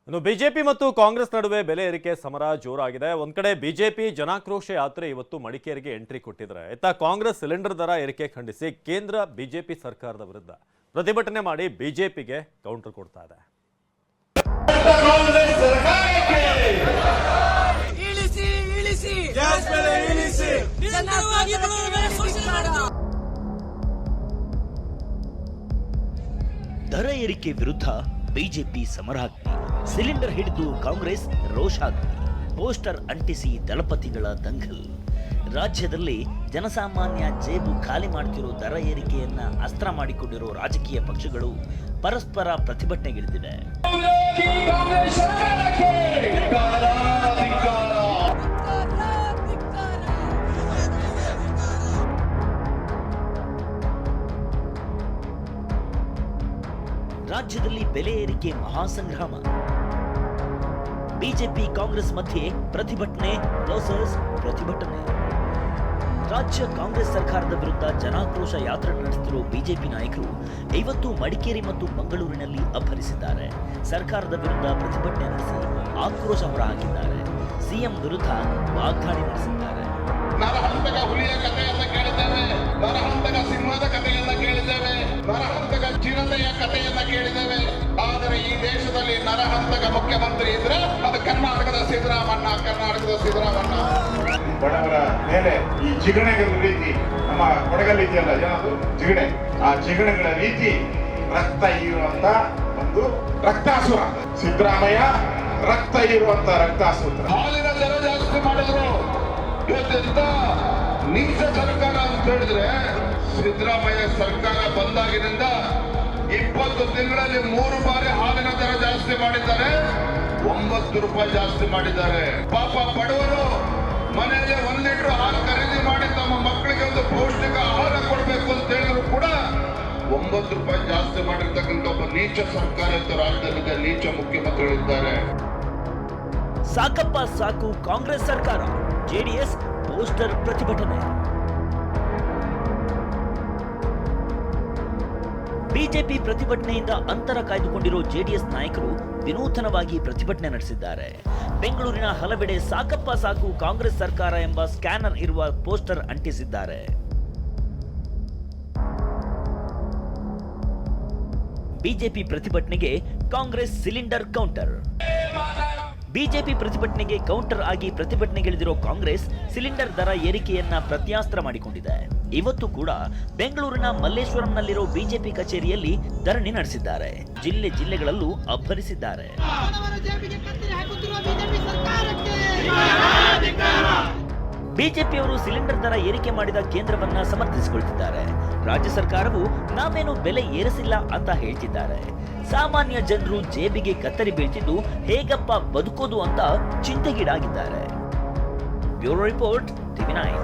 ಇನ್ನು ಬಿಜೆಪಿ ಮತ್ತು ಕಾಂಗ್ರೆಸ್ ನಡುವೆ ಬೆಲೆ ಏರಿಕೆ ಸಮರ ಜೋರಾಗಿದೆ. ಒಂದ್ ಕಡೆ ಬಿಜೆಪಿ ಜನಾಕ್ರೋಶ ಯಾತ್ರೆ ಇವತ್ತು ಮಡಿಕೇರಿಗೆ ಎಂಟ್ರಿ ಕೊಟ್ಟಿದ್ದಾರೆ. ಇತ್ತ ಕಾಂಗ್ರೆಸ್ ಸಿಲಿಂಡರ್ ದರ ಏರಿಕೆ ಖಂಡಿಸಿ ಕೇಂದ್ರ ಬಿಜೆಪಿ ಸರ್ಕಾರದ ವಿರುದ್ಧ ಪ್ರತಿಭಟನೆ ಮಾಡಿ ಬಿಜೆಪಿಗೆ ಕೌಂಟರ್ ಕೊಡ್ತಾ ಇದೆ. ದರ ಏರಿಕೆ ವಿರುದ್ಧ ಬಿಜೆಪಿ ಸಮರಾಗ್ನಿ, ಸಿಲಿಂಡರ್ ಹಿಡಿದು ಕಾಂಗ್ರೆಸ್ ರೋಷಾಗ್ನಿ, ಪೋಸ್ಟರ್ ಅಂಟಿಸಿ ದಳಪತಿಗಳ ದಂಗಲ್. ರಾಜ್ಯದಲ್ಲಿ ಜನಸಾಮಾನ್ಯ ಜೇಬು ಖಾಲಿ ಮಾಡ್ತಿರೋ ದರ ಏರಿಕೆಯನ್ನ ಅಸ್ತ್ರ ಮಾಡಿಕೊಂಡಿರೋ ರಾಜಕೀಯ ಪಕ್ಷಗಳು ಪರಸ್ಪರ ಪ್ರತಿಭಟನೆಗಿಳಿದಿವೆ. ರಾಜ್ಯದಲ್ಲಿ ಬೆಲೆ ಏರಿಕೆ ಮಹಾಸಂಗ್ರಾಮ. ಬಿಜೆಪಿ ಕಾಂಗ್ರೆಸ್ ಮಧ್ಯೆ ಪ್ರತಿಭಟನೆ ವರ್ಸಸ್ ಪ್ರತಿಭಟನೆ. ರಾಜ್ಯ ಕಾಂಗ್ರೆಸ್ ಸರ್ಕಾರದ ವಿರುದ್ಧ ಜನಾಕ್ರೋಶ ಯಾತ್ರೆ ನಡೆಸುತ್ತಿರುವ ಬಿಜೆಪಿ ನಾಯಕರು ಇವತ್ತು ಮಡಿಕೇರಿ ಮತ್ತು ಮಂಗಳೂರಿನಲ್ಲಿ ಅಬ್ಬರಿಸಿದ್ದಾರೆ. ಸರ್ಕಾರದ ವಿರುದ್ಧ ಪ್ರತಿಭಟನೆ ನಡೆಸಿ ಆಕ್ರೋಶ ಹೊರಹಾಕಿದ್ದಾರೆ. ಸಿಎಂ ವಿರುದ್ಧ ವಾಗ್ದಾಳಿ ನಡೆಸಿದ್ದಾರೆ. ನರಹಂತಕ ಹುಲಿಯ ಕಥೆಯನ್ನ ಕೇಳಿದ್ದೇವೆ, ನರಹಂತಕ ಸಿಂಹದ ಕಥೆಯನ್ನ ಕೇಳಿದ್ದೇವೆ, ನರಹಂತಕ ಚಿರತೆಯ ಕಥೆಯನ್ನ ಕೇಳಿದ್ದೇವೆ. ಆದರೆ ಈ ದೇಶದಲ್ಲಿ ನರಹಂತಕ ಮುಖ್ಯಮಂತ್ರಿ ಇದ್ರೆ ಅದು ಕರ್ನಾಟಕದ ಸಿದ್ದರಾಮಣ್ಣ. ಬಡವರ ಮೇಲೆ ಈ ಜಿಗಣೆಗಳ ರೀತಿ ನಮ್ಮ ಕೊಡಗಲ್ಲಿ ಇದೆಯಲ್ಲ ಏನದು ಜಿಗಣೆ, ಆ ಜಿಗಣೆಗಳ ರೀತಿ ರಕ್ತ ಹೀರುವಂತ ಒಂದು ರಕ್ತಾಸುರ ಸಿದ್ದರಾಮಯ್ಯ, ರಕ್ತ ಹೀರುವಂತ ರಕ್ತಾಸುರ. ಹಾಲಿನ ದರ ಜಾಸ್ತಿ ಮಾಡಿದ್ರು. ಇವತ್ತೆಂತ ನೀಚ ಸರ್ಕಾರ ಅಂತ ಹೇಳಿದ್ರೆ ಸಿದ್ದರಾಮಯ್ಯ ಸರ್ಕಾರ ಬಂದಾಗಿನಿಂದ 20 ತಿಂಗಳಲ್ಲಿ 3 ಬಾರಿ ಹಾಲಿನ ದರ ಜಾಸ್ತಿ ಮಾಡಿದ್ದಾರೆ, 9 ರೂಪಾಯಿ ಜಾಸ್ತಿ ಮಾಡಿದ್ದಾರೆ. ಪಾಪ ಬಡವರು ಮನೆಯಲ್ಲಿ 1 ಲೀಟರ್ ಹಾಲು ಖರೀದಿ ಮಾಡಿ ತಮ್ಮ ಮಕ್ಕಳಿಗೆ ಒಂದು ಪೌಷ್ಟಿಕ ಆಹಾರ ಕೊಡಬೇಕು ಅಂತ ಹೇಳಿದ್ರು ಕೂಡ 9 ರೂಪಾಯಿ ಜಾಸ್ತಿ ಮಾಡಿರ್ತಕ್ಕಂಥ ಒಬ್ಬ ನೀಚ ಸರ್ಕಾರ ಅಂತ ರಾಜ್ಯದಲ್ಲಿ ನೀಚ ಮುಖ್ಯಮಂತ್ರಿಗಳಿದ್ದಾರೆ. ಸಾಕಪ್ಪ ಸಾಕು ಕಾಂಗ್ರೆಸ್ ಸರ್ಕಾರ, ಜೆಡಿಎಸ್ ಪೋಸ್ಟರ್ ಪ್ರತಿಭಟನೆ. ಬಿಜೆಪಿ ಪ್ರತಿಭಟನೆಯಿಂದ ಅಂತರ ಕಾಯ್ದುಕೊಂಡಿರೋ ಜೆಡಿಎಸ್ ನಾಯಕರು ವಿನೂತನವಾಗಿ ಪ್ರತಿಭಟನೆ ನಡೆಸಿದ್ದಾರೆ. ಬೆಂಗಳೂರಿನ ಹಲವೆಡೆ ಸಾಕಪ್ಪ ಸಾಕು ಕಾಂಗ್ರೆಸ್ ಸರ್ಕಾರ ಎಂಬ ಸ್ಕ್ಯಾನರ್ ಇರುವ ಪೋಸ್ಟರ್ ಅಂಟಿಸಿದ್ದಾರೆ. ಬಿಜೆಪಿ ಪ್ರತಿಭಟನೆಗೆ ಕಾಂಗ್ರೆಸ್ ಸಿಲಿಂಡರ್ ಕೌಂಟರ್. ಬಿಜೆಪಿ ಪ್ರತಿಭಟನೆಗೆ ಕೌಂಟರ್ ಆಗಿ ಪ್ರತಿಭಟನೆಗಿಳಿದಿರೋ ಕಾಂಗ್ರೆಸ್ ಸಿಲಿಂಡರ್ ದರ ಏರಿಕೆಯನ್ನ ಪ್ರತ್ಯಾಸ್ತ್ರ ಮಾಡಿಕೊಂಡಿದೆ. ಇವತ್ತು ಕೂಡ ಬೆಂಗಳೂರಿನ ಮಲ್ಲೇಶ್ವರಂನಲ್ಲಿರೋ ಬಿಜೆಪಿ ಕಚೇರಿಯಲ್ಲಿ ಧರಣಿ ನಡೆಸಿದ್ದಾರೆ. ಜಿಲ್ಲೆಗಳಲ್ಲೂ ಅಬ್ಬರಿಸಿದ್ದಾರೆ. ಬಿಜೆಪಿಯವರು ಸಿಲಿಂಡರ್ ದರ ಏರಿಕೆ ಮಾಡಿದ ಕೇಂದ್ರವನ್ನ ಸಮರ್ಥಿಸಿಕೊಳ್ತಿದ್ದಾರೆ. ರಾಜ್ಯ ಸರ್ಕಾರವು ನಾವೇನು ಬೆಲೆ ಏರಿಸಿಲ್ಲ ಅಂತ ಹೇಳ್ತಿದ್ದಾರೆ. ಸಾಮಾನ್ಯ ಜನರು ಜೇಬಿಗೆ ಕತ್ತರಿ ಬೀಳ್ತಿದ್ದು ಹೇಗಪ್ಪ ಬದುಕೋದು ಅಂತ ಚಿಂತೆಗೀಡಾಗಿದ್ದಾರೆ. Bureau report, ಟಿವಿ9.